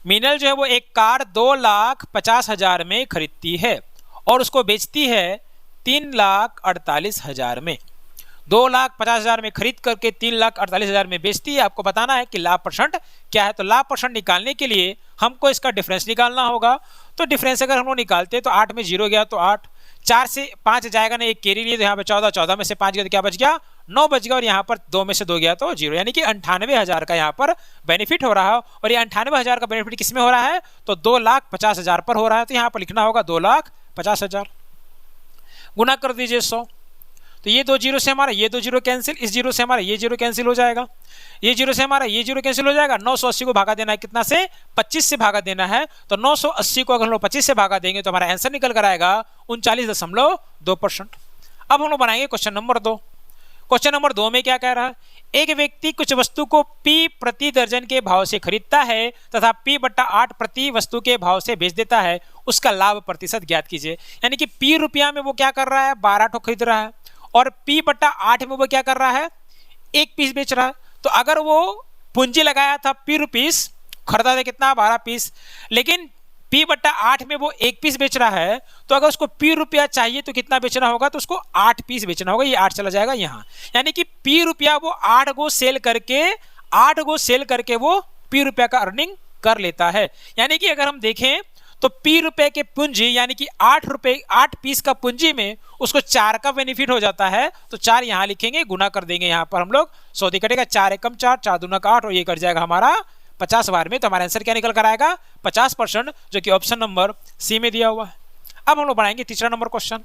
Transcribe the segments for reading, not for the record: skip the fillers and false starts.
मीनल जो है वो एक कार 2,50,000 में खरीदती है और उसको बेचती है 3,48,000 में। 2,50,000 में खरीद करके 3,48,000 में बेचती है। आपको बताना है कि लाभ परसेंट क्या है। तो लाभ परसेंट निकालने के लिए हमको इसका डिफरेंस निकालना होगा। तो डिफरेंस अगर हम लोग निकालते हैं तो 8 में 0 गया तो 8, 4 से 5 जाएगा ना, एक कैरी लिए तो यहाँ पे 14, 14 में से 5 गया तो क्या बच गया, 9 बच गया, और यहाँ पर 2 में से 2 गया तो 0, यानी कि 98,000 का यहाँ पर बेनिफिट हो रहा है। और ये 98,000 का बेनिफिट किस में हो रहा है, तो 2,50,000 पर हो रहा है। तो यहाँ पर लिखना होगा 2,50,000, गुना कर दीजिए 100। तो ये 2 जीरो से हमारा ये 2 जीरो कैंसिल, इस जीरो से हमारा ये जीरो कैंसिल हो जाएगा, ये जीरो से हमारा ये जीरो कैंसिल हो जाएगा। 980 को भागा देना है कितना से, 25 से भागा देना है। तो 980 को अगर हम लोग 25 से भागा देंगे तो हमारा आंसर निकल कर आएगा 39.2%। अब हम लोग बनाएंगे क्वेश्चन नंबर 2। क्वेश्चन नंबर 2 में क्या कह रहा है, एक व्यक्ति कुछ वस्तु को P प्रति दर्जन के भाव से खरीदता है तथा P/8 प्रति वस्तु के भाव से बेच देता है, उसका लाभ प्रतिशत ज्ञात कीजिए। यानी कि P रुपया में वो क्या कर रहा है, 12 ठो खरीद रहा है, और P/8 में वो क्या कर रहा है, 1 पीस बेच रहा है। तो अगर वो पूंजी लगाया था P रुपीस, खरीदा था कितना, 12 पीस, लेकिन P/8 में वो 1 पीस बेच रहा है, तो अगर उसको P रुपया चाहिए तो कितना बेचना होगा, तो उसको 8 पीस बेचना होगा। ये 8 चला जाएगा यहाँ, यानी कि P रुपया वो 8 गो सेल करके वो P रुपया का अर्निंग कर लेता है। यानी कि अगर हम देखें तो P रुपए के पूंजी यानी कि 8 पीस का पूंजी में उसको 4 का बेनिफिट हो जाता है। तो 4 यहाँ लिखेंगे, गुना कर देंगे यहाँ पर हम लोग, 100 कटेगा, 4 एकम 4, 4 दूना का 8, और ये कट जाएगा हमारा 50 बार में। तो हमारा आंसर क्या निकल कर आएगा, 50%, जो कि ऑप्शन नंबर सी में दिया हुआ है। अब हम लोग बनाएंगे तीसरा नंबर क्वेश्चन।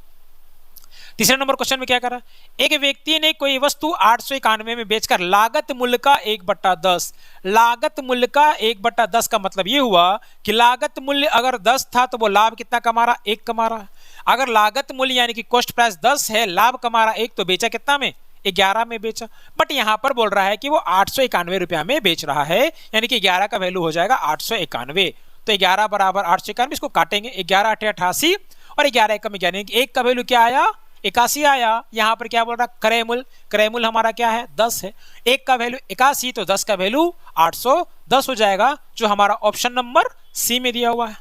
तीसरे नंबर क्वेश्चन में क्या करा, एक व्यक्ति ने कोई वस्तु 891 में बेचकर लागत मूल्य का 1/10, लागत मूल्य का 1/10 का मतलब ये हुआ कि लागत मूल्य अगर 10 था तो वो लाभ कितना कमा रहा, 1 कमा रहा है। अगर लागत मूल्य यानी कि कॉस्ट प्राइस 10 है, लाभ कमा रहा 1, तो बेचा कितना में, 11 में बेचा। बट यहाँ पर बोल रहा है कि वो 891 रुपया में बेच रहा है, यानी कि 11 का वैल्यू हो जाएगा 891। तो 11 बराबर 891, इसको काटेंगे, 11 8 88 और 11 एकम 11, यानी कि 1 का वैल्यू क्या आया, 81 आया। यहाँ पर क्या बोल रहा, क्रय मूल्य हमारा क्या है, 10 है, 1 का वैल्यू 81, तो 10 का वैल्यू 810 हो जाएगा, जो हमारा ऑप्शन नंबर सी में दिया हुआ है।